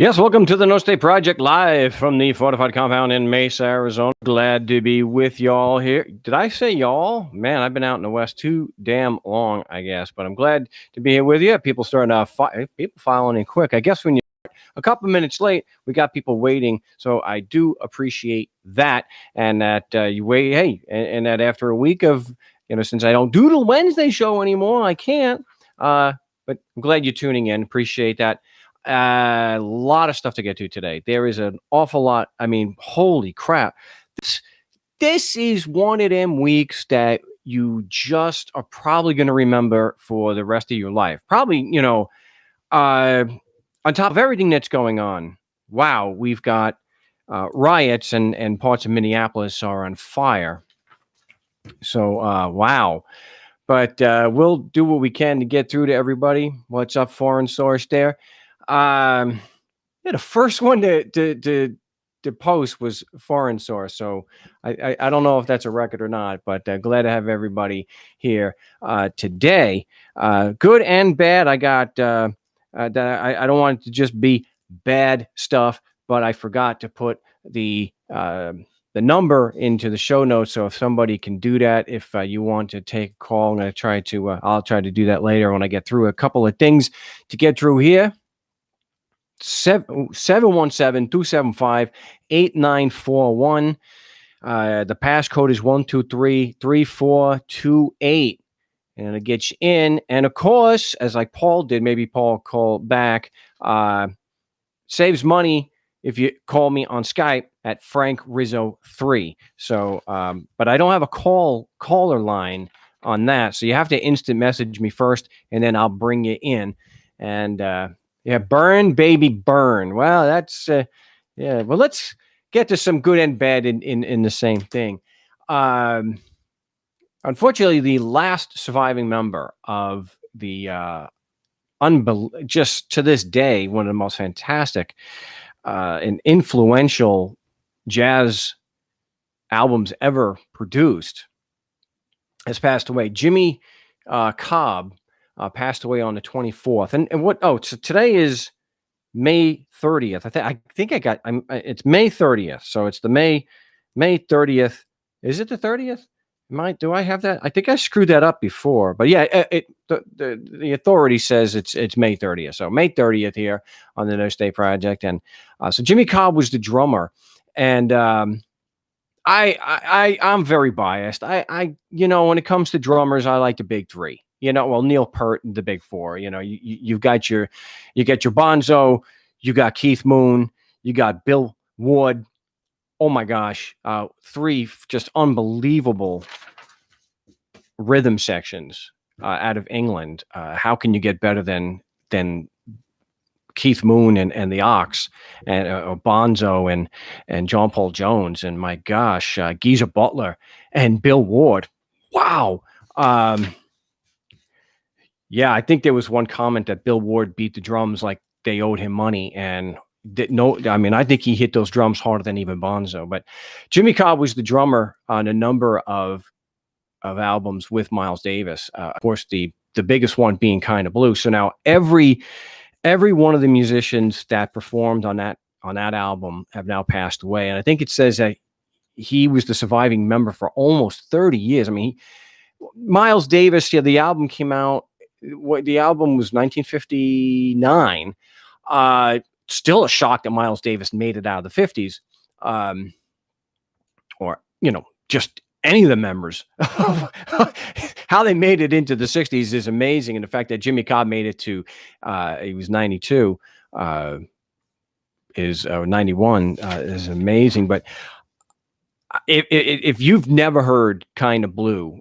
Yes, welcome to the No State Project live from the fortified compound in Mesa, Arizona. Glad to be with y'all here. Did I say y'all? Man, I've been out in the West too damn long, I guess, but I'm glad to be here with you. People starting to people filing in quick. I guess when you're a couple minutes late, we got people waiting, so I do appreciate that, and that you wait. Hey, and that after a week of since I don't do the Wednesday show anymore, I can't. But I'm glad you're tuning in. Appreciate that. A lot of stuff to get to today. There is an awful lot. I mean, holy crap. This is one of them weeks that you just are probably going to remember for the rest of your life. Probably, on top of everything that's going on. Wow, we've got riots and parts of Minneapolis are on fire. So, wow. But we'll do what we can to get through to everybody. What's up, foreign source there? Yeah, the first one to post was foreign source, so I don't know if that's a record or not, but glad to have everybody here today. Good and bad. I got that. I don't want it to just be bad stuff, but I forgot to put the number into the show notes. So if somebody can do that, if you want to take a call, I'm going to try to. I'll try to do that later when I get through a couple of things to get through here. 717-275-8941. The passcode is 123-3428. And it gets you in. And of course, as like Paul did, maybe Paul called back, saves money if you call me on Skype at Frank Rizzo 3. So, but I don't have a caller line on that. So you have to instant message me first, and then I'll bring you in. And yeah, burn, baby, burn. Well, that's yeah. Well, let's get to some good and bad in the same thing. Unfortunately, the last surviving member of the just to this day, one of the most fantastic and influential jazz albums ever produced, has passed away. Jimmy Cobb passed away on the 24th. And what? Oh, so today is May 30th. It's May 30th. So it's the May 30th. Is it the 30th? Do I have that? I think I screwed that up before, but yeah, the authority says it's May 30th. So May 30th here on the No State Project. And so Jimmy Cobb was the drummer, and I'm very biased. I when it comes to drummers, I like the big three. Neil Peart and the big four. You've got your Bonzo, you got Keith Moon, you got Bill Ward. Oh my gosh, three just unbelievable rhythm sections out of England. How can you get better than Keith Moon and the Ox and Bonzo and John Paul Jones, and my gosh, Geezer Butler and Bill Ward. Wow. Yeah, I think there was one comment that Bill Ward beat the drums like they owed him money, and I think he hit those drums harder than even Bonzo. But Jimmy Cobb was the drummer on a number of albums with Miles Davis. Of course, the biggest one being Kind of Blue. So now every one of the musicians that performed on that album have now passed away, and I think it says that he was the surviving member for almost 30 years. I mean, Miles Davis. Yeah, the album came out. The album was 1959. Still a shock that Miles Davis made it out of the 50s, or just any of the members. How they made it into the 60s is amazing, and the fact that Jimmy Cobb made it to he was 92 is 91 is amazing. But if you've never heard Kind of Blue,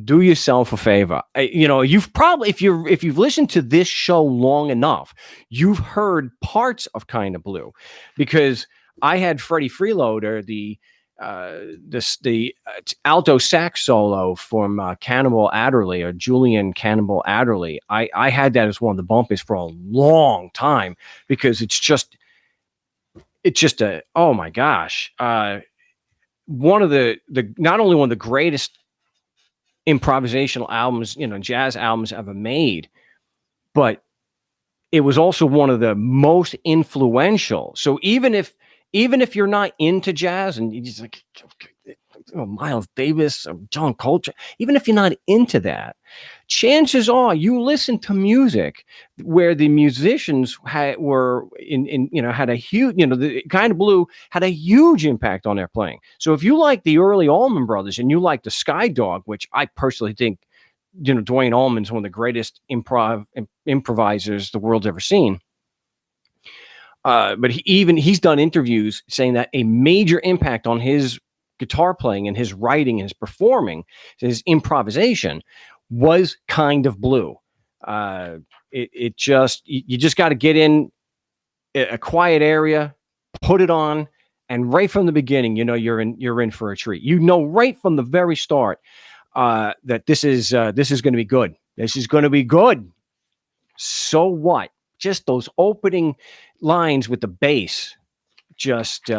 do yourself a favor. You've probably, if you've listened to this show long enough, you've heard parts of Kind of Blue, because I had Freddie Freeloader, the alto sax solo from Cannibal Adderley, or Julian Cannibal Adderley. I had that as one of the bumpies for a long time, because it's just a, oh my gosh, one of the not only one of the greatest improvisational albums, jazz albums ever made, but it was also one of the most influential. So even if you're not into jazz and you just like Miles Davis or John Coltrane, even if you're not into that, chances are you listen to music where the musicians were in had a huge, the Kind of Blue had a huge impact on their playing. So if you like the early Allman Brothers and you like the Sky Dog, which I personally think, Duane Allman's one of the greatest improvisers the world's ever seen. But he's done interviews saying that a major impact on his guitar playing and his writing and his performing, his improvisation, was Kind of Blue. You just got to get in a quiet area, put it on, and right from the beginning, you're in for a treat. Right from the very start that this is going to be good. This is going to be good. So what? Just those opening lines with the bass, just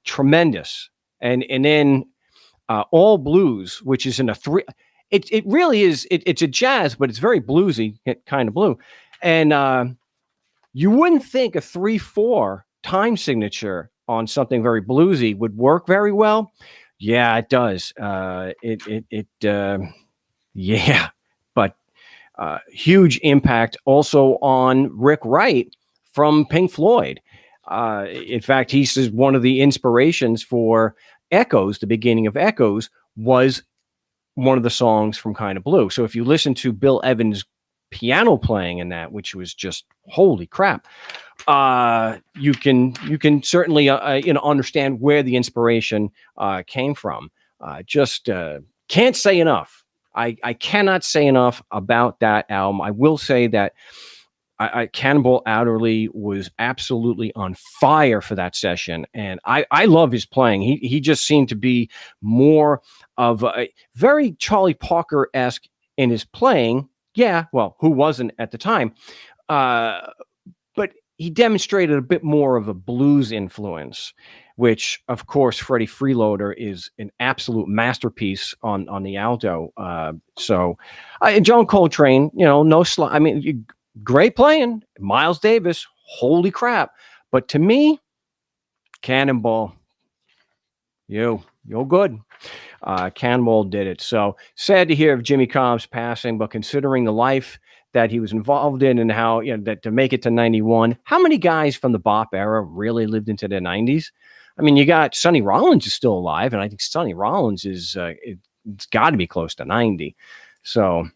tremendous. And then All Blues, which is in a three. It really is. It's a jazz, but it's very bluesy, Kind of Blue. And you wouldn't think a 3/4 time signature on something very bluesy would work very well. Yeah, it does. Yeah, but huge impact also on Rick Wright from Pink Floyd. In fact, he says one of the inspirations for Echoes, the beginning of Echoes, was one of the songs from Kind of Blue. So if you listen to Bill Evans' piano playing in that, which was just holy crap, you can certainly understand where the inspiration came from. Just can't say enough. I cannot say enough about that album. I will say that Cannonball Adderley was absolutely on fire for that session, and I love his playing. He just seemed to be more of a very Charlie Parker-esque in his playing. Yeah, well, who wasn't at the time? But he demonstrated a bit more of a blues influence, which, of course, Freddie Freeloader is an absolute masterpiece on the alto. So John Coltrane, great playing. Miles Davis, holy crap. But to me, Cannonball, you're good. Cannonball did it. So sad to hear of Jimmy Cobb's passing, but considering the life that he was involved in and how, that to make it to 91, how many guys from the bop era really lived into their 90s? I mean, you got Sonny Rollins is still alive, and I think Sonny Rollins is it's got to be close to 90. So,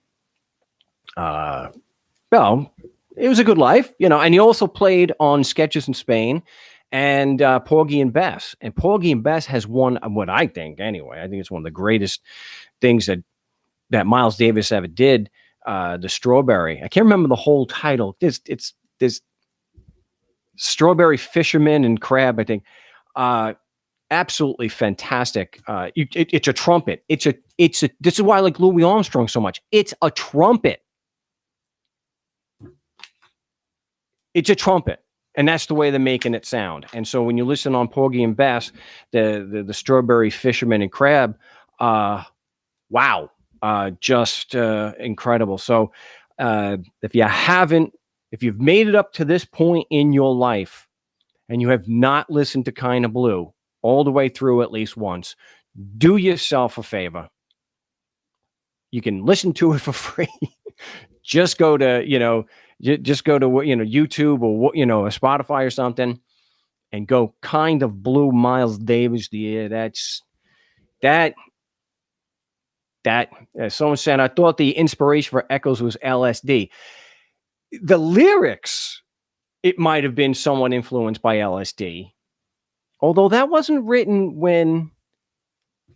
well, it was a good life, and he also played on Sketches in Spain and Porgy and Bess. And Porgy and Bess has one, what I think anyway, I think it's one of the greatest things that Miles Davis ever did, the Strawberry. I can't remember the whole title. It's Strawberry Fisherman and Crab, I think. Absolutely fantastic. It's a trumpet. It's a. This is why I like Louis Armstrong so much. It's a trumpet. It's a trumpet, and that's the way they're making it sound. And so when you listen on Porgy and Bess, the Strawberry Fisherman and Crab, wow, just incredible. So if you've made it up to this point in your life, and you have not listened to Kind of Blue all the way through at least once, do yourself a favor. You can listen to it for free. Just go to, YouTube or, a Spotify or something, and go Kind of Blue, Miles Davis. Someone said, I thought the inspiration for Echoes was LSD. The lyrics, it might have been somewhat influenced by LSD, although that wasn't written when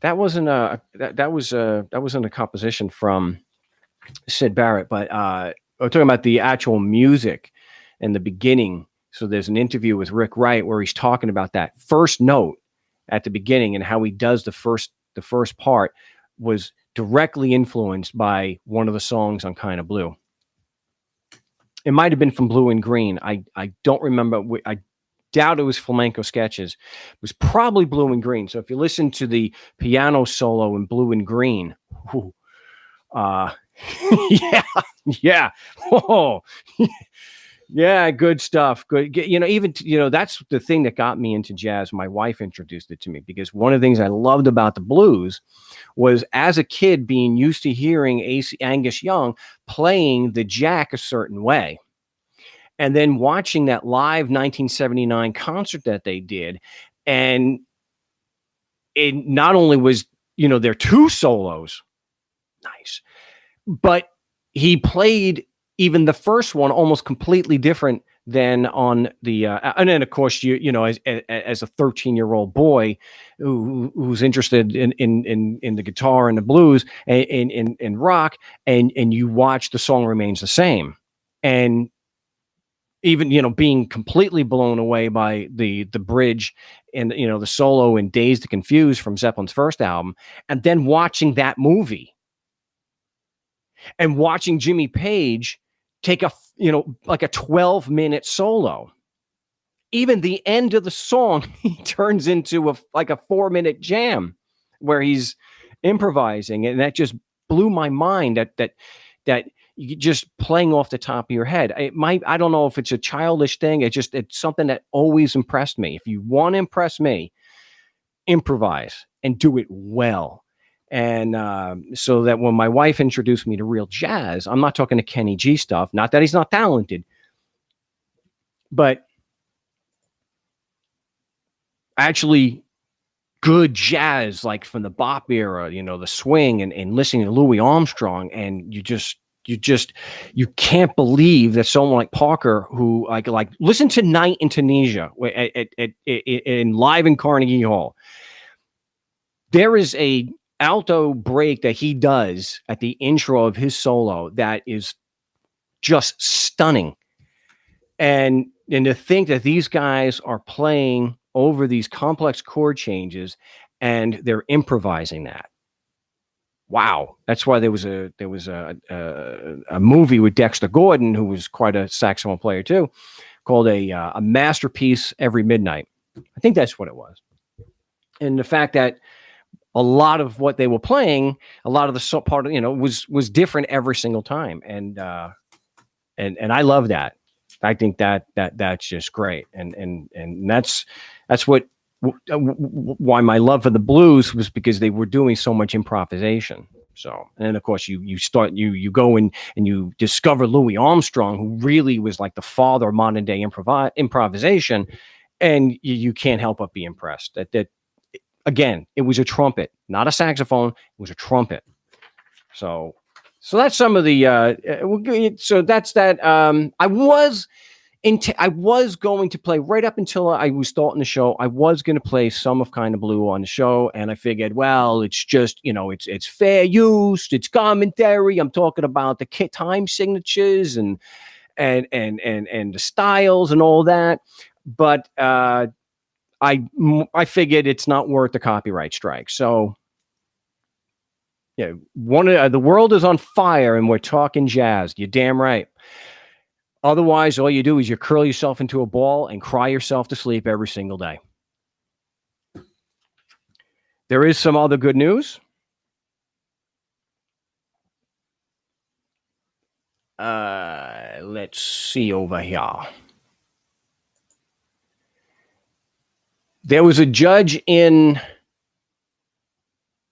that wasn't a composition from Syd Barrett. But we're talking about the actual music and the beginning. So there's an interview with Rick Wright where he's talking about that first note at the beginning and how he does the first part was directly influenced by one of the songs on Kind of Blue. It might have been from Blue and Green. I don't remember. I doubt it was Flamenco Sketches. It was probably Blue and Green. So if you listen to the piano solo in Blue and Green, yeah. Oh, Yeah, good stuff. Good. Even that's the thing that got me into jazz. My wife introduced it to me because one of the things I loved about the blues was as a kid being used to hearing Angus Young playing the jack a certain way. And then watching that live 1979 concert that they did. And it not only was, their two solos nice, but he played even the first one almost completely different than on the and then of course as a 13-year-old boy who's interested in the guitar and the blues and in rock, and you watch the song remains the same, and even being completely blown away by the bridge and the solo in Dazed and Confused from Zeppelin's first album, and then watching that movie and watching Jimmy Page take like a 12-minute solo. Even the end of the song, he turns into a 4-minute jam where he's improvising, and that just blew my mind. That you just playing off the top of your head. I don't know if it's a childish thing. It's something that always impressed me. If you want to impress me, improvise and do it well. And so that when my wife introduced me to real jazz, I'm not talking to Kenny G stuff. Not that he's not talented, but actually good jazz, like from the bop era, the swing, and listening to Louis Armstrong. And you can't believe that someone like Parker, who like listen to Night in Tunisia in live in Carnegie Hall. There is a alto break that he does at the intro of his solo that is just stunning. And to think that these guys are playing over these complex chord changes and they're improvising that. Wow. That's why there was a movie with Dexter Gordon, who was quite a saxophone player too, called a Masterpiece Every Midnight. I think that's what it was. And the fact that a lot of what they were playing, a lot of the part of, was different every single time. And I love that. I think that's just great. And that's why my love for the blues was, because they were doing so much improvisation. So, and then of course you go and you discover Louis Armstrong, who really was like the father of modern day improvisation. And you can't help but be impressed that again, it was a trumpet, not a saxophone. It was a trumpet. So that's some of the. So that's that. I was going to play right up until I was starting the show. I was going to play Some of Kind of Blue on the show, and I figured, well, it's just it's fair use, it's commentary. I'm talking about the time signatures and the styles and all that, but I figured it's not worth the copyright strike. So, yeah, the world is on fire, and we're talking jazz. You're damn right. Otherwise, all you do is you curl yourself into a ball and cry yourself to sleep every single day. There is some other good news. Let's see over here. There was a judge in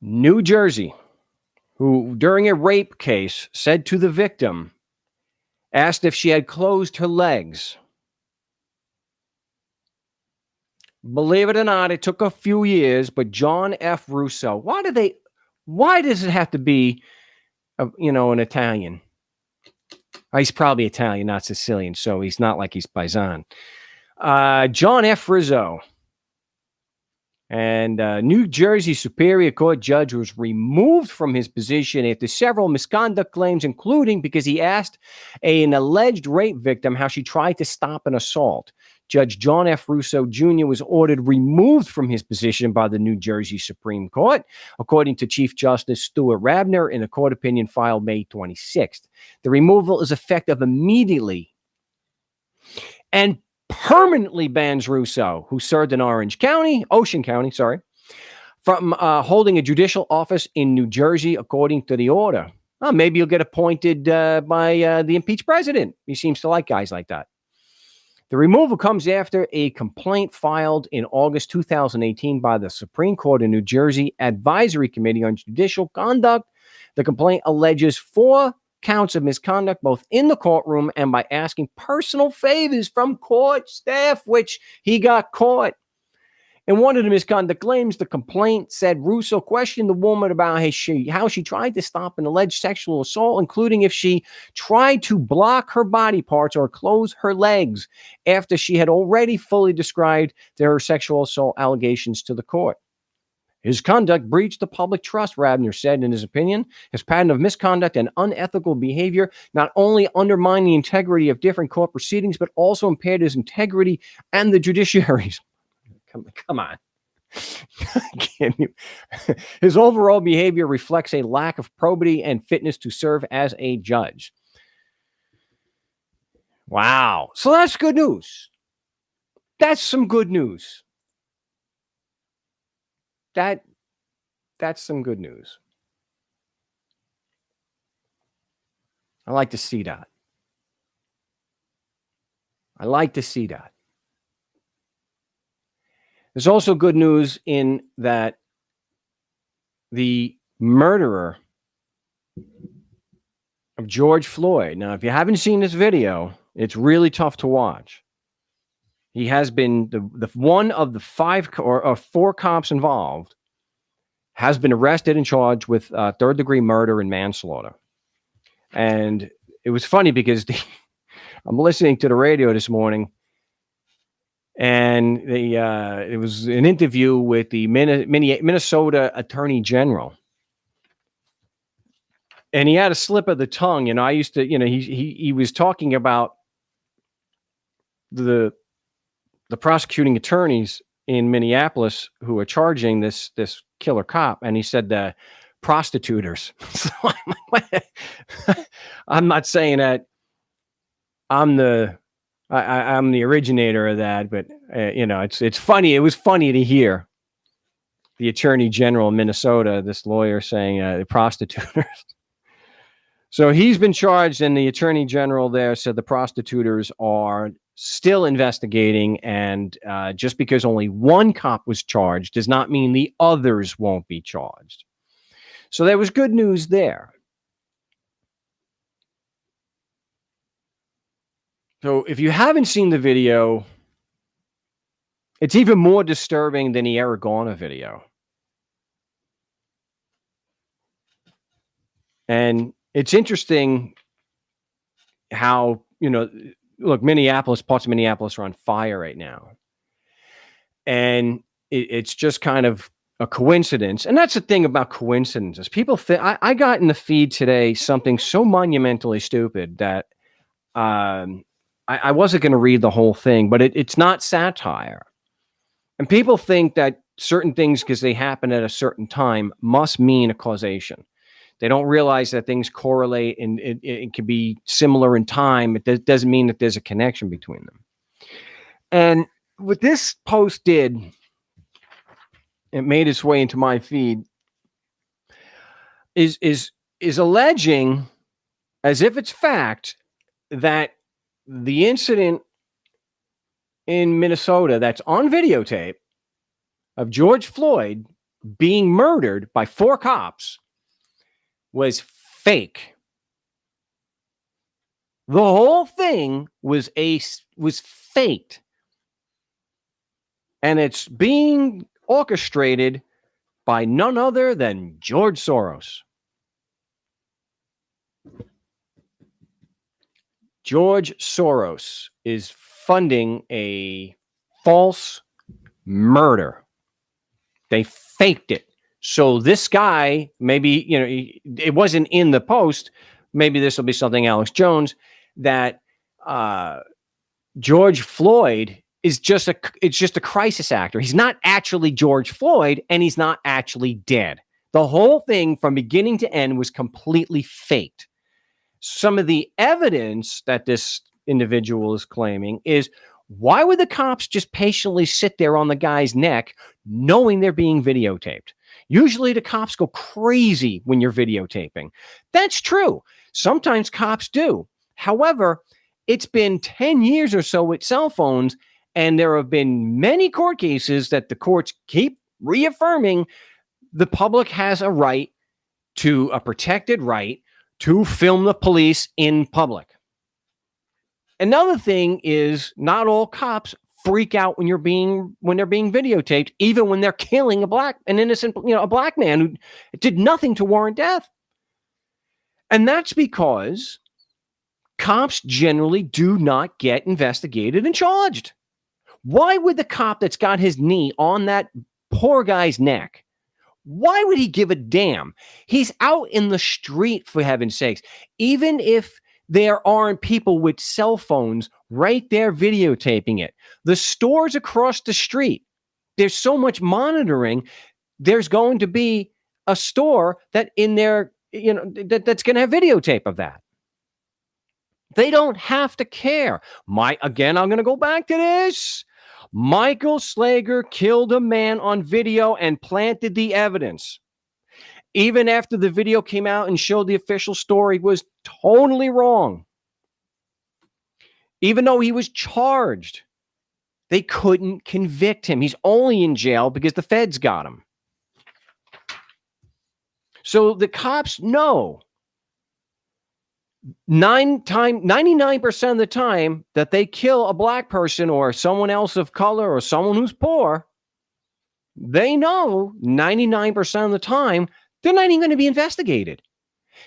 New Jersey who, during a rape case, said to the victim, asked if she had closed her legs. Believe it or not, it took a few years, but John F. Russo, why does it have to be, an Italian? He's probably Italian, not Sicilian, so he's not like he's Paisan. John F. Rizzo. And New Jersey Superior Court judge was removed from his position after several misconduct claims, including because he asked an alleged rape victim how she tried to stop an assault. Judge John F. Russo Jr. was ordered removed from his position by the New Jersey Supreme Court, according to Chief Justice Stuart Rabner in a court opinion filed May 26th. The removal is effective immediately and permanently bans Russo, who served in Ocean County, from holding a judicial office in New Jersey, according to the order. Maybe he'll get appointed by the impeached president. He seems to like guys like that. The removal comes after a complaint filed in August 2018 by the Supreme Court in New Jersey Advisory Committee on Judicial Conduct. The complaint alleges 4 counts of misconduct both in the courtroom and by asking personal favors from court staff, which he got caught. In one of the misconduct claims, the complaint said Russo questioned the woman about how she tried to stop an alleged sexual assault, including if she tried to block her body parts or close her legs after she had already fully described their sexual assault allegations to the court. His conduct breached the public trust, Rabner said in his opinion. His pattern of misconduct and unethical behavior not only undermined the integrity of different court proceedings, but also impaired his integrity and the judiciary's. Come on. His overall behavior reflects a lack of probity and fitness to serve as a judge. Wow. So that's good news. That's some good news. That's some good news. I like to see that. There's also good news in that the murderer of George Floyd. Now, if you haven't seen this video, it's really tough to watch. He has been the one of the 5 or 4 cops involved has been arrested and charged with 3rd-degree murder and manslaughter. And it was funny because I'm listening to the radio this morning, and it was an interview with the Minnesota Attorney General. And he had a slip of the tongue. I used to, he was talking about the prosecuting attorneys in Minneapolis who are charging this killer cop. And he said, prostituters. So I'm not saying that I'm the originator of that, but it's funny. It was funny to hear the Attorney General of Minnesota, this lawyer, saying the prostituters. So he's been charged, and the Attorney General there said the prostituters are still investigating, and just because only one cop was charged does not mean the others won't be charged. So there was good news there. So if you haven't seen the video, it's even more disturbing than the Aragona video. And it's interesting how, look, parts of Minneapolis are on fire right now. And it's just kind of a coincidence. And that's the thing about coincidences. People think, I got in the feed today something so monumentally stupid that I wasn't going to read the whole thing, but it's not satire. And people think that certain things, because they happen at a certain time, must mean a causation. They don't realize that things correlate and it can be similar in time. It doesn't mean that there's a connection between them. And what this post did, it made its way into my feed, is alleging, as if it's fact, that the incident in Minnesota that's on videotape of George Floyd being murdered by 4 cops was fake. The whole thing was faked. And it's being orchestrated by none other than George Soros. George Soros is funding a false murder. They faked it. So this guy, maybe, it wasn't in the post. Maybe this will be something Alex Jones, that George Floyd is just a crisis actor. He's not actually George Floyd, and he's not actually dead. The whole thing from beginning to end was completely faked. Some of the evidence that this individual is claiming is, why would the cops just patiently sit there on the guy's neck knowing they're being videotaped? Usually the cops go crazy when you're videotaping. That's true. Sometimes cops do. However, It's been 10 years or so with cell phones, and there have been many court cases that the courts keep reaffirming the public has a right to a protected right to film the police in public. Another thing is not all cops freak out when they're being videotaped, even when they're killing an innocent, a black man who did nothing to warrant death. And that's because cops generally do not get investigated and charged. Why would the cop that's got his knee on that poor guy's neck, why would he give a damn? He's out in the street, for heaven's sakes. Even if there aren't people with cell phones right there videotaping it, the stores across the street, there's so much monitoring. There's going to be a store that in there, that's going to have videotape of that. They don't have to care. Again, I'm going to go back to this. Michael Slager killed a man on video and planted the evidence. Even after the video came out and showed the official story was totally wrong. Even though he was charged, they couldn't convict him. He's only in jail because the feds got him. So the cops know 99% of the time that they kill a black person or someone else of color or someone who's poor, they know 99% of the time they're not even going to be investigated.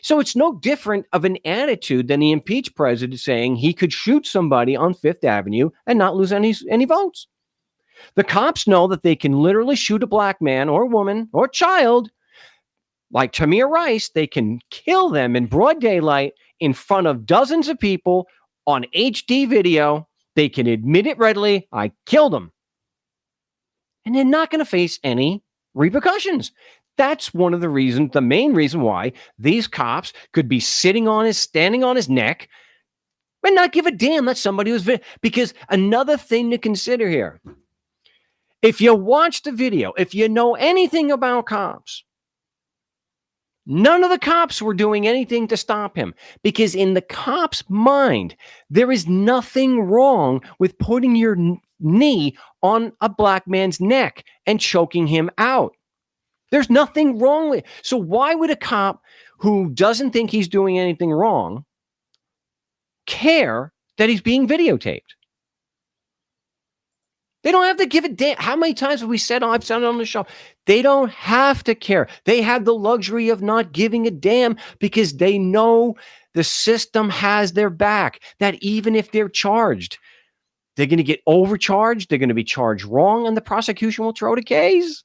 So it's no different of an attitude than the impeached president saying he could shoot somebody on Fifth Avenue and not lose any votes. The cops know that they can literally shoot a black man or woman or child, like Tamir Rice. They can kill them in broad daylight in front of dozens of people on HD video. They can admit it readily. I killed him. And they're not going to face any repercussions. That's one of the reasons, the main reason why these cops could be standing on his neck and not give a damn that somebody was, because another thing to consider here, if you watch the video, if you know anything about cops, none of the cops were doing anything to stop him, because in the cop's mind, there is nothing wrong with putting your knee on a black man's neck and choking him out. There's nothing wrong with it. So why would a cop who doesn't think he's doing anything wrong care that he's being videotaped? They don't have to give a damn. How many times have we said, I've said it on the show, they don't have to care. They have the luxury of not giving a damn because they know the system has their back, that even if they're charged, they're going to get overcharged, they're going to be charged wrong, and the prosecution will throw the case.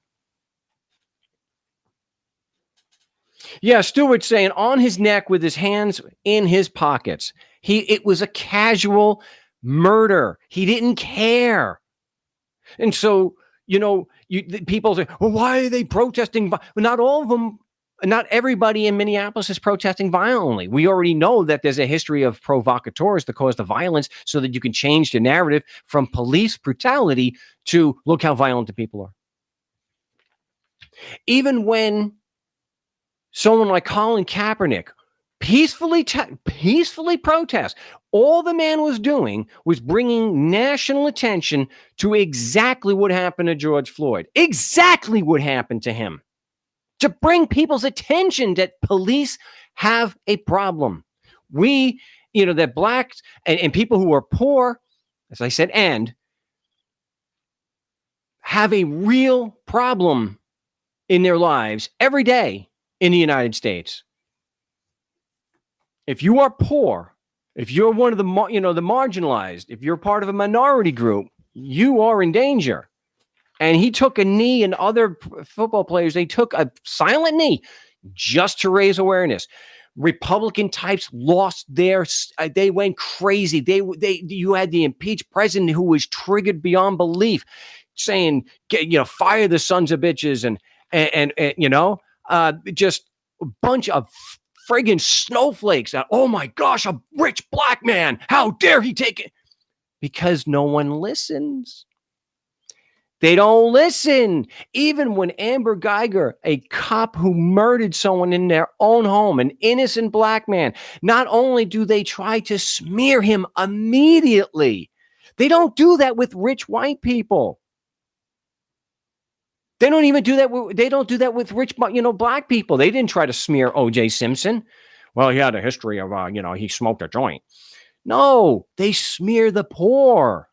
Yeah, Stewart's saying on his neck with his hands in his pockets. It was a casual murder. He didn't care. And so, people say, well, why are they protesting? Well, not all of them, not everybody in Minneapolis is protesting violently. We already know that there's a history of provocateurs that cause the violence so that you can change the narrative from police brutality to look how violent the people are. Even when someone like Colin Kaepernick peacefully protest, all the man was doing was bringing national attention to exactly what happened to George Floyd, exactly what happened to him, to bring people's attention that police have a problem. That blacks and people who are poor, as I said, and have a real problem in their lives every day in the United States. If you are poor, if you're one of the marginalized, if you're part of a minority group, you are in danger. And he took a knee, and other football players, they took a silent knee just to raise awareness. Republican types lost they went crazy. You had the impeached president who was triggered beyond belief, saying, fire the sons of bitches and just a bunch of friggin' snowflakes. Oh my gosh, a rich black man. How dare he take it? Because no one listens. They don't listen. Even when Amber Geiger, a cop who murdered someone in their own home, an innocent black man, not only do they try to smear him immediately, they don't do that with rich white people. They don't even do that. They don't do that with rich, black people. They didn't try to smear O.J. Simpson. Well, he had a history of, he smoked a joint. No, they smear the poor.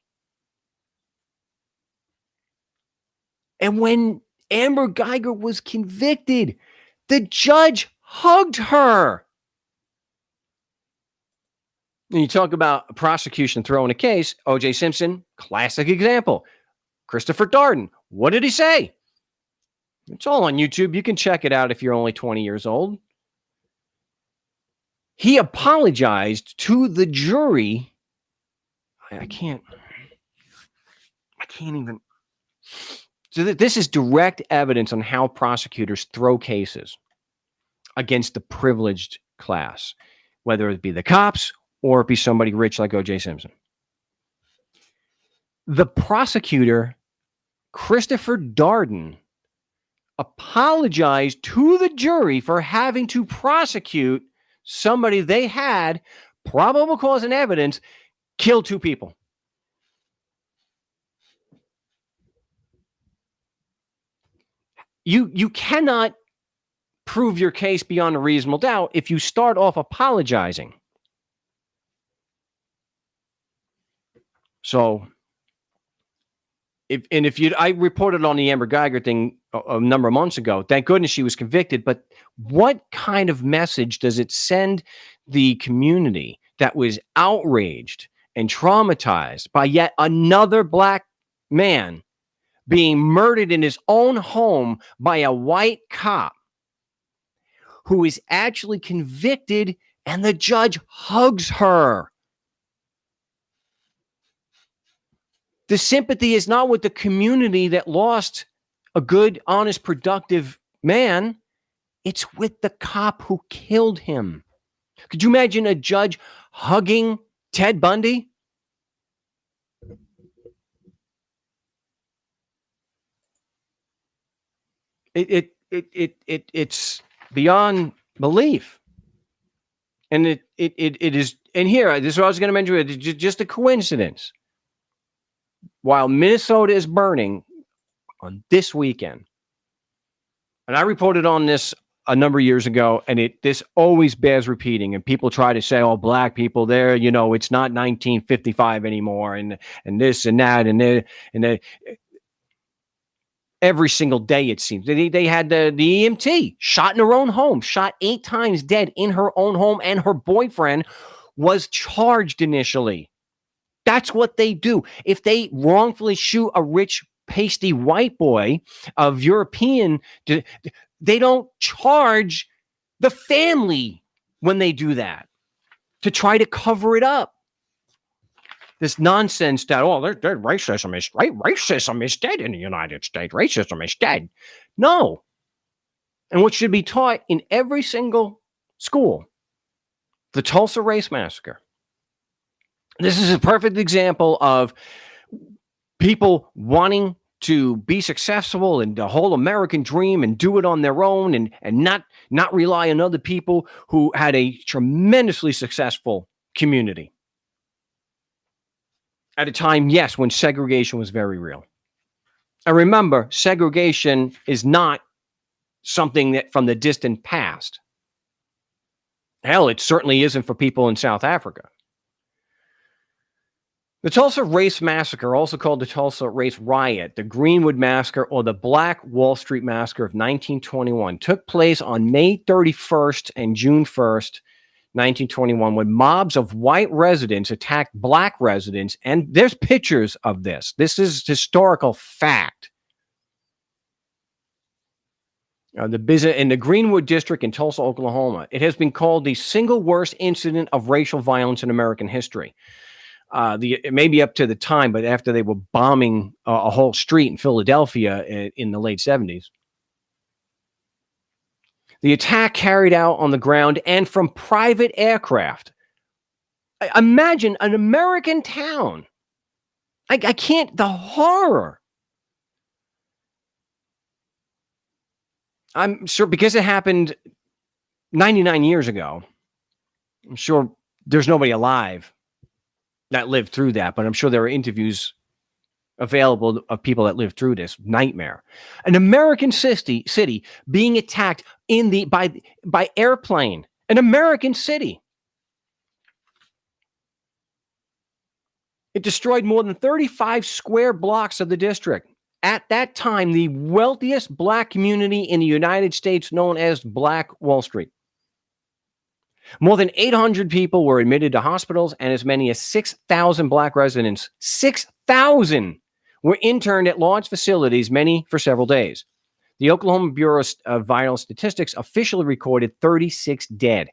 And when Amber Geiger was convicted, the judge hugged her. And you talk about a prosecution throwing a case, O.J. Simpson, classic example. Christopher Darden, what did he say? It's all on YouTube. You can check it out if you're only 20 years old. He apologized to the jury. I can't even. So this is direct evidence on how prosecutors throw cases against the privileged class, whether it be the cops or it be somebody rich like O.J. Simpson. The prosecutor, Christopher Darden, apologized to the jury for having to prosecute somebody they had, probable cause and evidence, killed 2 people. You cannot prove your case beyond a reasonable doubt if you start off apologizing. So, I reported on the Amber Geiger thing a number of months ago. Thank goodness she was convicted. But what kind of message does it send the community that was outraged and traumatized by yet another black man being murdered in his own home by a white cop who is actually convicted and the judge hugs her? The sympathy is not with the community that lost a good, honest, productive man. It's with the cop who killed him. Could you imagine a judge hugging Ted Bundy? It's beyond belief. And it is, and here, this is what I was going to mention, it's just a coincidence. While Minnesota is burning on this weekend, and I reported on this a number of years ago, and this always bears repeating, and people try to say, oh, black people there, it's not 1955 anymore, and this and that, and every single day, it seems. They had the EMT shot in her own home, shot 8 times dead in her own home, and her boyfriend was charged initially. That's what they do. If they wrongfully shoot a rich, pasty white boy of European, they don't charge the family when they do that to try to cover it up. This nonsense that, racism is right. Racism is dead in the United States. Racism is dead. No. And what should be taught in every single school, the Tulsa Race Massacre. This is a perfect example of people wanting to be successful and the whole American dream and do it on their own and not rely on other people who had a tremendously successful community. At a time, yes, when segregation was very real. And remember, segregation is not something that from the distant past. Hell, it certainly isn't for people in South Africa. The Tulsa Race Massacre, also called the Tulsa Race Riot, the Greenwood Massacre, or the Black Wall Street Massacre of 1921, took place on May 31st and June 1st, 1921, when mobs of white residents attacked black residents. And there's pictures of this. This is historical fact. In the Greenwood District in Tulsa, Oklahoma, it has been called the single worst incident of racial violence in American history. It may be up to the time, but after they were bombing a whole street in Philadelphia in the late 70s. The attack carried out on the ground and from private aircraft. Imagine an American town. I can't, the horror. I'm sure because it happened 99 years ago, I'm sure there's nobody alive that lived through that, but I'm sure there are interviews available of people that lived through this nightmare. An American city being attacked by airplane. An American city. It destroyed more than 35 square blocks of the district. At that time, the wealthiest black community in the United States, known as Black Wall Street. More than 800 people were admitted to hospitals, and as many as 6,000 black residents, 6,000, were interned at large facilities, many for several days. The Oklahoma Bureau of Vital Statistics officially recorded 36 dead.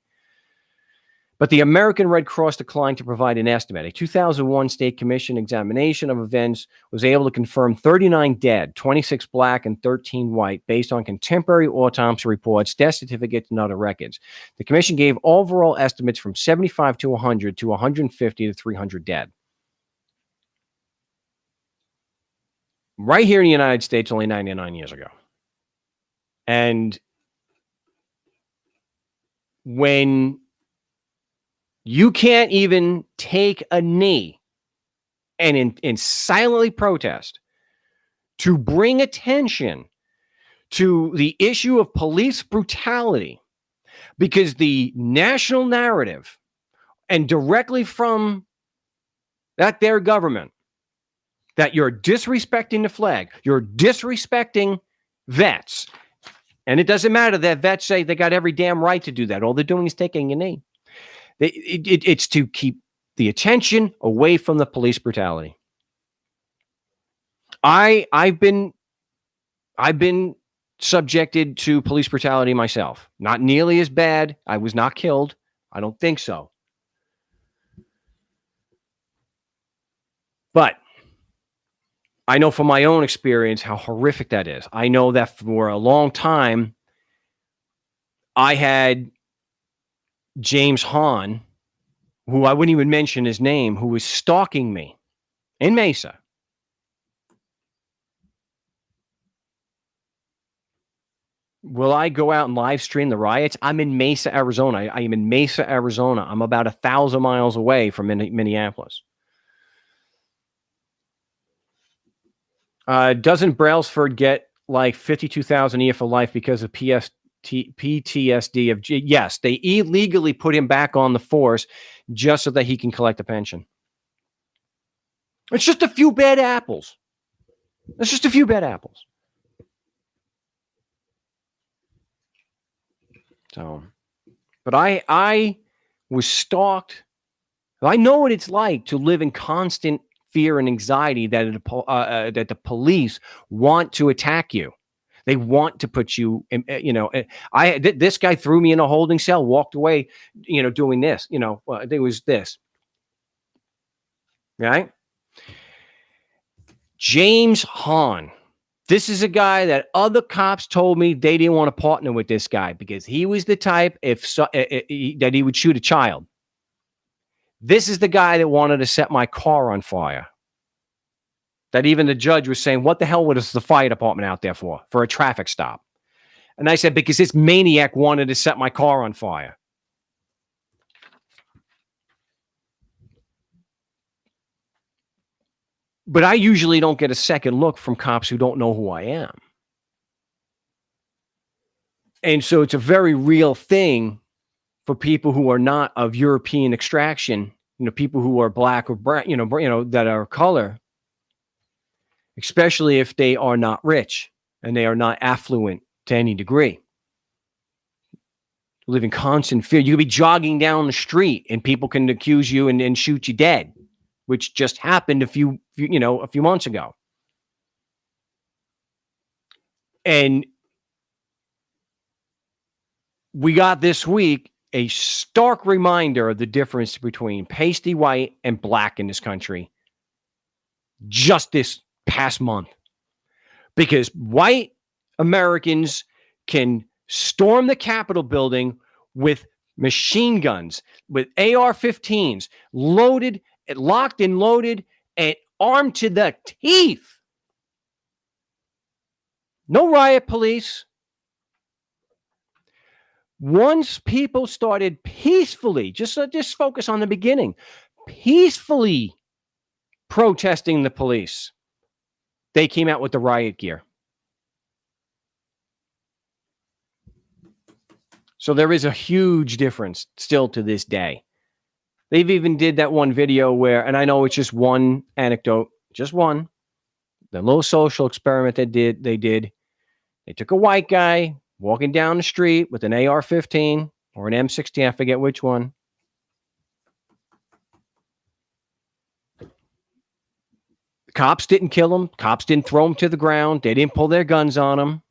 But the American Red Cross declined to provide an estimate. A 2001 state commission examination of events was able to confirm 39 dead, 26 black and 13 white, based on contemporary autopsy reports, death certificates, and other records. The commission gave overall estimates from 75 to 100 to 150 to 300 dead. Right here in the United States, only 99 years ago. And when you can't even take a knee and silently protest to bring attention to the issue of police brutality, because the national narrative and directly from that their government, that you're disrespecting the flag, you're disrespecting vets. And it doesn't matter that vets say they got every damn right to do that. All they're doing is taking a knee. It's to keep the attention away from the police brutality. I've been subjected to police brutality myself. Not nearly as bad. I was not killed. I don't think so. But I know from my own experience how horrific that is. I know that for a long time, I had James Hahn, who I wouldn't even mention his name, who was stalking me in Mesa. Will I go out and live stream the riots? I'm in Mesa, Arizona. I am in Mesa, Arizona. I'm about 1,000 miles away from Minneapolis. Doesn't Brailsford get like 52,000 a year for life because of PTSD of yes, they illegally put him back on the force just so that he can collect a pension. It's just a few bad apples. It's just a few bad apples. So, but I was stalked. I know what it's like to live in constant fear and anxiety that the police want to attack you. They want to put you in, this guy threw me in a holding cell, walked away, doing this, there was this. Right? James Hahn. This is a guy that other cops told me they didn't want to partner with this guy because he was the type that he would shoot a child. This is the guy that wanted to set my car on fire. That even the judge was saying, what the hell was the fire department out there for a traffic stop? And I said, because this maniac wanted to set my car on fire. But I usually don't get a second look from cops who don't know who I am. And so it's a very real thing for people who are not of European extraction, people who are black or brown, that are color, especially if they are not rich and they are not affluent to any degree. Live in constant fear. You could be jogging down the street and people can accuse you and shoot you dead, which just happened a few months ago. And we got this week a stark reminder of the difference between pasty white and black in this country just this past month. Because white Americans can storm the Capitol building with machine guns, with AR-15s, locked and loaded, and armed to the teeth. No riot police. Once people started peacefully, just focus on the beginning, peacefully protesting the police, they came out with the riot gear. So there is a huge difference still to this day. They've even did that one video where, and I know it's just one anecdote, just one, the little social experiment they did. They took a white guy walking down the street with an AR-15 or an M16, I forget which one. The cops didn't kill him. Cops didn't throw him to the ground. They didn't pull their guns on him.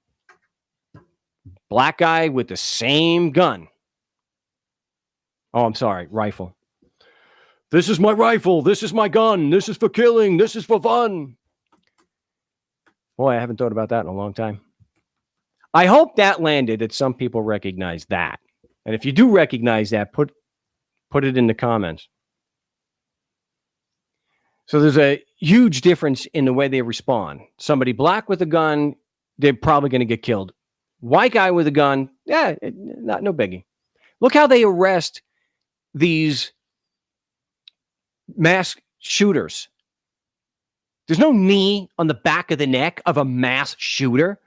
Black guy with the same gun. Oh, I'm sorry, rifle. This is my rifle. This is my gun. This is for killing. This is for fun. Boy, I haven't thought about that in a long time. I hope that landed, that some people recognize that. And if you do recognize that, put it in the comments. So there's a huge difference in the way they respond. Somebody black with a gun, they're probably going to get killed. White guy with a gun, no biggie. Look how they arrest these mass shooters. There's no knee on the back of the neck of a mass shooter.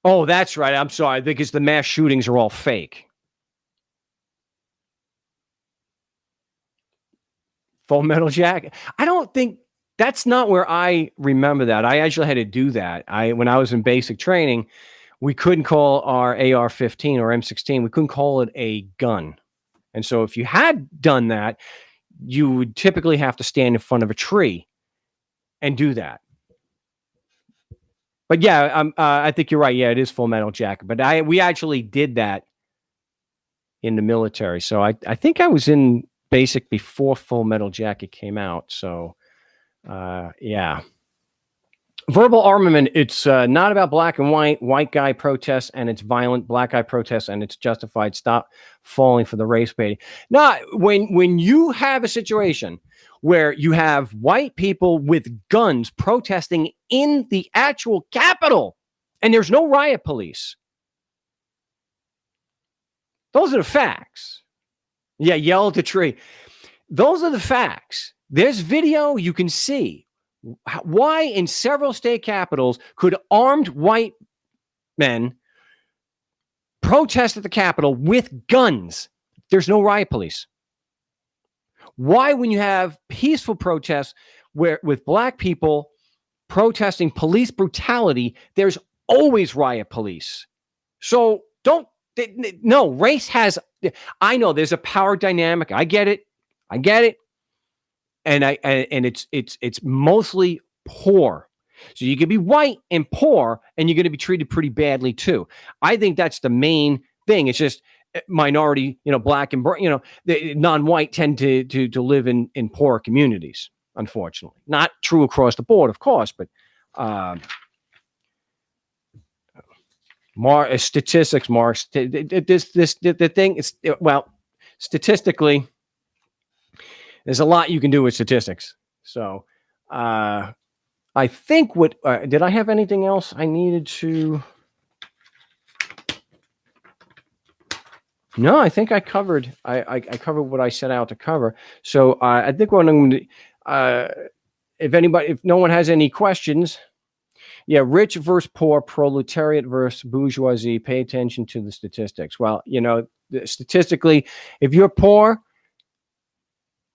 Oh, that's right. I'm sorry, because the mass shootings are all fake. Full Metal Jacket. I don't think that's not where I remember that. I actually had to do that. When I was in basic training, we couldn't call our AR-15 or M16. We couldn't call it a gun. And so if you had done that, you would typically have to stand in front of a tree and do that. But yeah, I think you're right. Yeah, it is Full Metal Jacket. But we actually did that in the military. So I think I was in basic before Full Metal Jacket came out. So yeah. Verbal armament, it's not about black and white guy protests, and it's violent, black guy protests, and it's justified. Stop falling for the race baiting. Now, when you have a situation where you have white people with guns protesting in the actual Capitol, and there's no riot police, those are the facts. Yeah, yell at the tree. Those are the facts. There's video you can see. Why in several state capitals could armed white men protest at the Capitol with guns? There's no riot police. Why, when you have peaceful protests with black people protesting police brutality, there's always riot police? So no, race has, I know there's a power dynamic. I get it. And it's mostly poor. So you can be white and poor, and you're going to be treated pretty badly too. I think that's the main thing. It's just minority, black and the non-white tend to live in poor communities. Unfortunately, not true across the board, of course, but statistics, Mark. The thing is, well, statistically, there's a lot you can do with statistics. So I think did I have anything else I needed to? No, I think I covered. I covered what I set out to cover. So I think what I'm going to, if no one has any questions, yeah, rich versus poor, proletariat versus bourgeoisie. Pay attention to the statistics. Well, statistically, if you're poor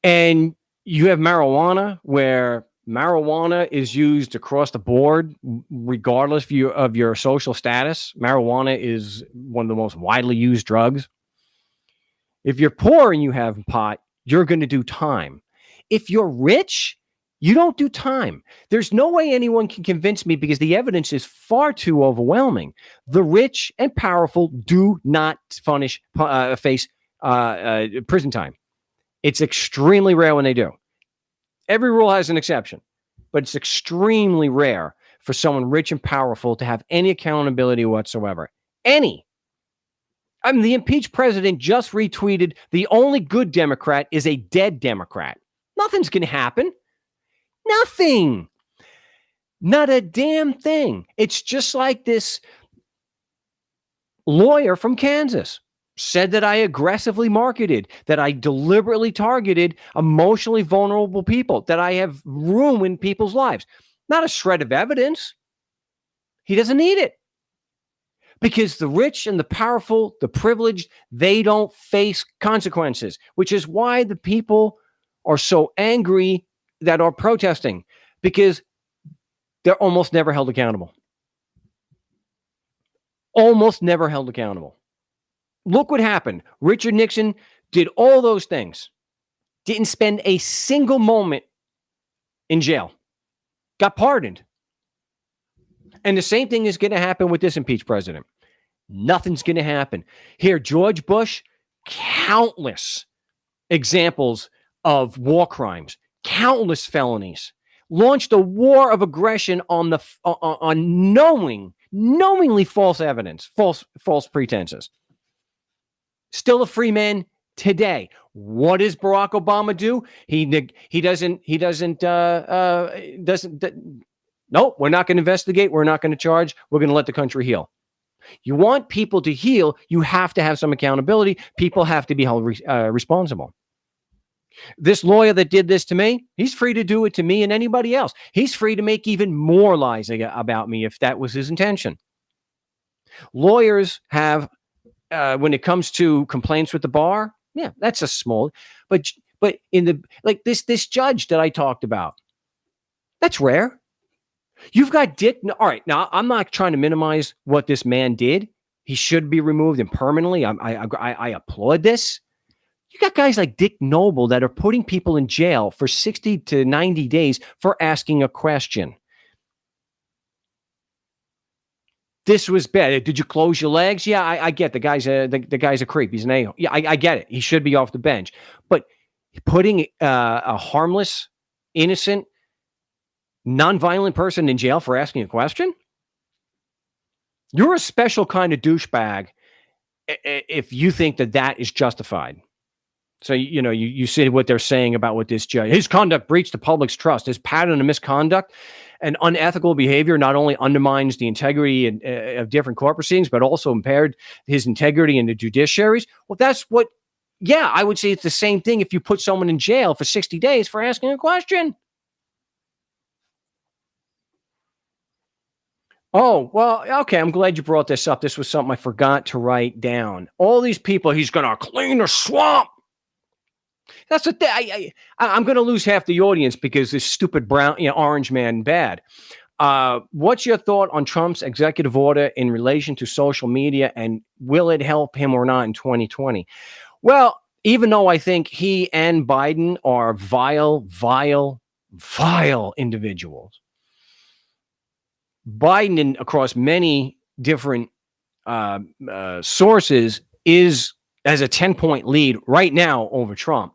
and you have marijuana, where marijuana is used across the board, regardless of your social status, marijuana is one of the most widely used drugs. If you're poor and you have pot, you're going to do time. If you're rich, you don't do time. There's no way anyone can convince me, because the evidence is far too overwhelming. The rich and powerful do not face prison time. It's extremely rare when they do. Every rule has an exception, but it's extremely rare for someone rich and powerful to have any accountability whatsoever. Any. The impeached president just retweeted, the only good Democrat is a dead Democrat. Nothing's going to happen. Nothing. Not a damn thing. It's just like this lawyer from Kansas said that I aggressively marketed, that I deliberately targeted emotionally vulnerable people, that I have ruined people's lives. Not a shred of evidence. He doesn't need it. Because the rich and the powerful, the privileged, they don't face consequences, which is why the people are so angry that are protesting, because they're almost never held accountable. Almost never held accountable. Look what happened. Richard Nixon did all those things, didn't spend a single moment in jail, got pardoned. And the same thing is going to happen with this impeached president. Nothing's going to happen. Here, George Bush, countless examples of war crimes, countless felonies, launched a war of aggression on knowingly false evidence, false pretenses. Still a free man today. What does Barack Obama do? He doesn't. Nope, we're not going to investigate. We're not going to charge. We're going to let the country heal. You want people to heal, you have to have some accountability. People have to be held responsible. This lawyer that did this to me, he's free to do it to me and anybody else. He's free to make even more lies about me if that was his intention. Lawyers have, when it comes to complaints with the bar, yeah, that's a small, but in the, like this judge that I talked about, that's rare. You've got Dick. All right. Now, I'm not trying to minimize what this man did. He should be removed and permanently. I applaud this. You got guys like Dick Noble that are putting people in jail for 60 to 90 days for asking a question. This was bad. Did you close your legs? Yeah, I get the guy's a creep. He's an a-hole. Yeah, I get it. He should be off the bench. But putting a harmless, innocent, nonviolent person in jail for asking a question? You're a special kind of douchebag if you think that is justified. So, you see what they're saying about what this judge, his conduct breached the public's trust. His pattern of misconduct and unethical behavior not only undermines the integrity of different court proceedings, but also impaired his integrity in the judiciaries. Well, that's what, yeah, I would say it's the same thing if you put someone in jail for 60 days for asking a question. Oh, well, okay. I'm glad you brought this up. This was something I forgot to write down. All these people, he's going to clean the swamp. That's the thing. I'm going to lose half the audience because this stupid orange man bad. What's your thought on Trump's executive order in relation to social media, and will it help him or not in 2020? Well, even though I think he and Biden are vile individuals, Biden, across many different sources, has a 10-point lead right now over Trump.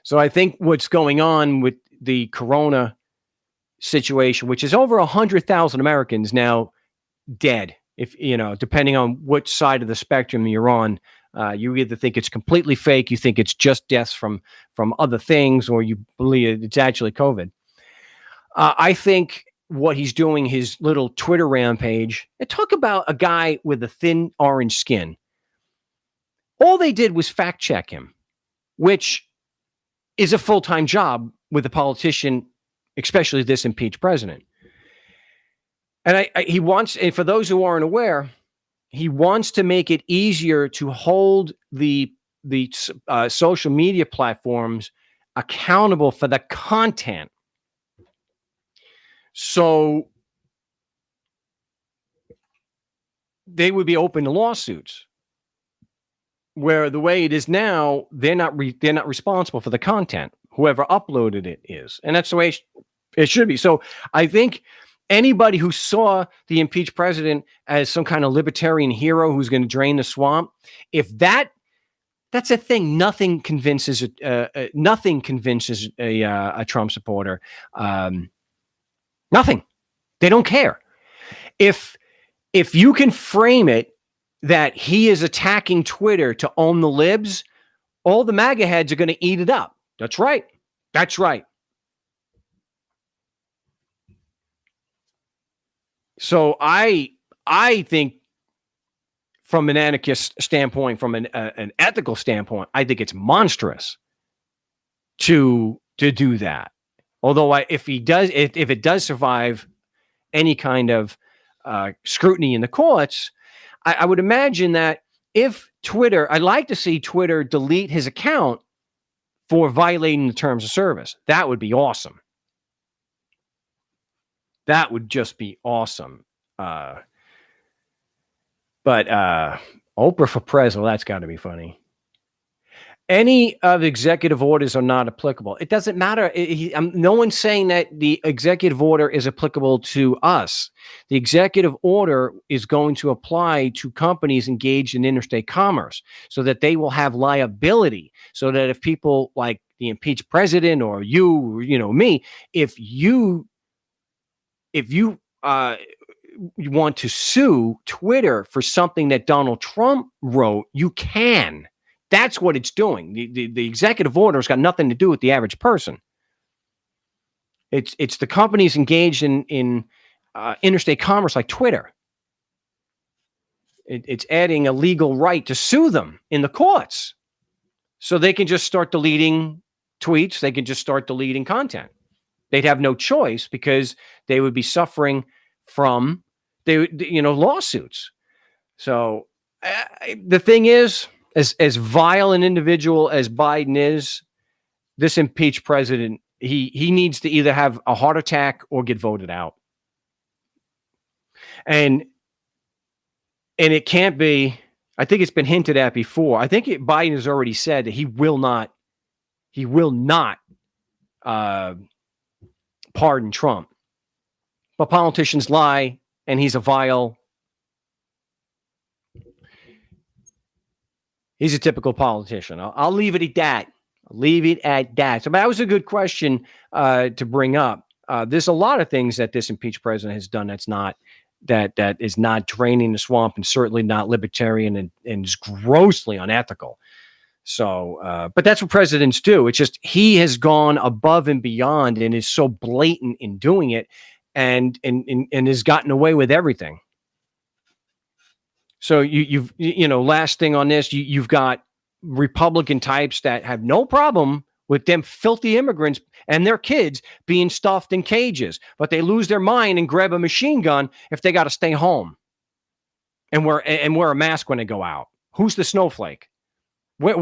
So I think what's going on with the corona situation, which is over 100,000 Americans now dead, if depending on which side of the spectrum you're on, you either think it's completely fake, you think it's just deaths from other things, or you believe it's actually COVID. I think what he's doing, his little Twitter rampage, and talk about a guy with a thin orange skin. All they did was fact check him, which is a full-time job with a politician, especially this impeached president. And he wants, and for those who aren't aware, he wants to make it easier to hold the social media platforms accountable for the content. So they would be open to lawsuits, where the way it is now, they're not responsible for the content. Whoever uploaded it is, and that's the way it should be. So I think anybody who saw the impeached president as some kind of libertarian hero who's going to drain the swamp, if that's a thing, nothing convinces a Trump supporter. Nothing. They don't care. If you can frame it that he is attacking Twitter to own the libs, all the MAGA heads are going to eat it up. That's right. That's right. So I think from an anarchist standpoint, from an ethical standpoint, I think it's monstrous to do that. Although if it does survive any kind of scrutiny in the courts, I would imagine that if Twitter, I'd like to see Twitter delete his account for violating the terms of service. That would be awesome. That would just be awesome. But Oprah for president, well, that's got to be funny. Any of executive orders are not applicable. It doesn't matter. No one's saying that the executive order is applicable to us. The executive order is going to apply to companies engaged in interstate commerce so that they will have liability, so that if people like the impeached president or you me, if you want to sue Twitter for something that Donald Trump wrote, you can. That's what it's doing. The executive order has got nothing to do with the average person. It's the companies engaged in interstate commerce like Twitter. It's adding a legal right to sue them in the courts, so they can just start deleting tweets. They can just start deleting content. They'd have no choice because they would be suffering from lawsuits. So the thing is, as vile an individual as Biden is, this impeached president, he needs to either have a heart attack or get voted out. And it can't be, I think it's been hinted at before. I think Biden has already said that he will not pardon Trump. But politicians lie, and he's a typical politician. I'll leave it at that. So that was a good question to bring up. There's a lot of things that this impeached president has done that is not draining the swamp, and certainly not libertarian, and is grossly unethical. So, but that's what presidents do. It's just he has gone above and beyond and is so blatant in doing it, and has gotten away with everything. So you've last thing on this, you've got Republican types that have no problem with them filthy immigrants and their kids being stuffed in cages, but they lose their mind and grab a machine gun if they got to stay home and wear a mask when they go out. Who's the snowflake? What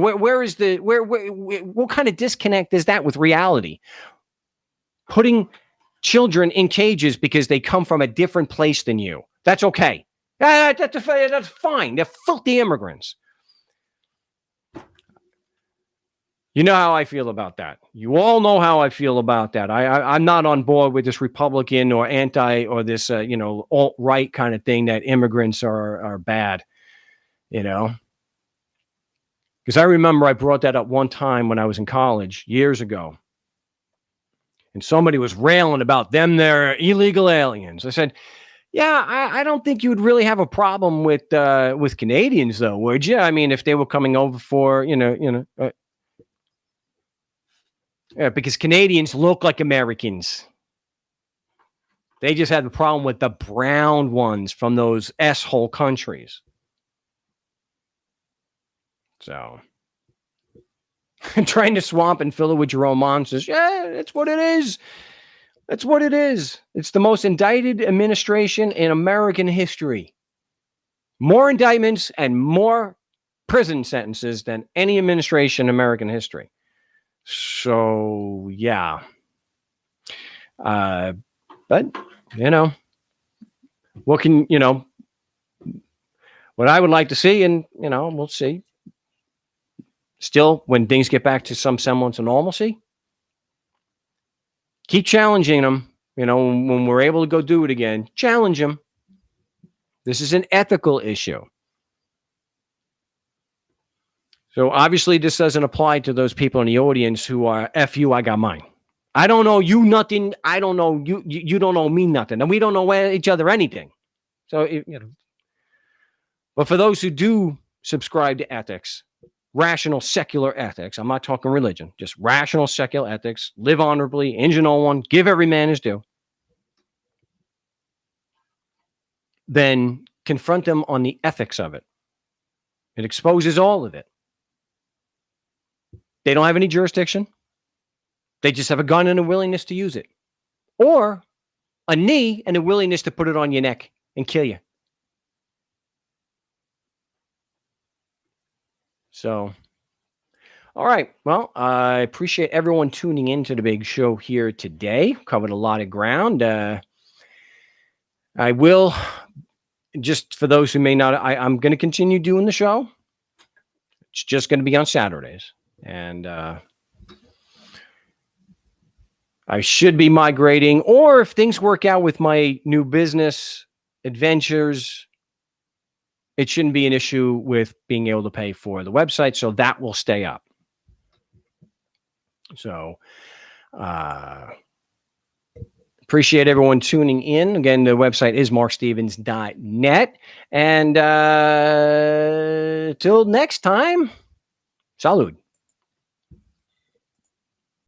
kind of disconnect is that with reality? Putting children in cages because they come from a different place than you. That's okay. That's fine. They're filthy immigrants. You know how I feel about that. You all know how I feel about that. I'm not on board with this Republican or anti or this alt-right kind of thing that immigrants are bad. Because I remember I brought that up one time when I was in college years ago, and somebody was railing about them. They're illegal aliens. I said, yeah, I don't think you would really have a problem with Canadians, though, would you? I mean, if they were coming over for, because Canadians look like Americans. They just had the problem with the brown ones from those S-hole countries. So, trying to swamp and fill it with your own monsters. Yeah, that's what it is. That's what it is. It's the most indicted administration in American history. More indictments and more prison sentences than any administration in American history. So, yeah. But, what I would like to see, and, we'll see. Still, when things get back to some semblance of normalcy, keep challenging them. When we're able to go do it again, challenge them. This is an ethical issue. So obviously this doesn't apply to those people in the audience who are F you, I got mine. I don't know you nothing. I don't know you. You don't know me nothing. And we don't know each other anything. So, but for those who do subscribe to ethics, rational secular ethics, I'm not talking religion, just rational secular ethics, live honorably, injure no one, give every man his due, then confront them on the ethics of it. It exposes all of it. They don't have any jurisdiction. They just have a gun and a willingness to use it. Or a knee and a willingness to put it on your neck and kill you. So, all right. Well, I appreciate everyone tuning in to the big show here today. Covered a lot of ground. I will, just for those who may not, I'm going to continue doing the show. It's just going to be on Saturdays. And I should be migrating, or if things work out with my new business adventures, it shouldn't be an issue with being able to pay for the website. So that will stay up. So appreciate everyone tuning in. Again, the website is markstevens.net. And till next time, salud.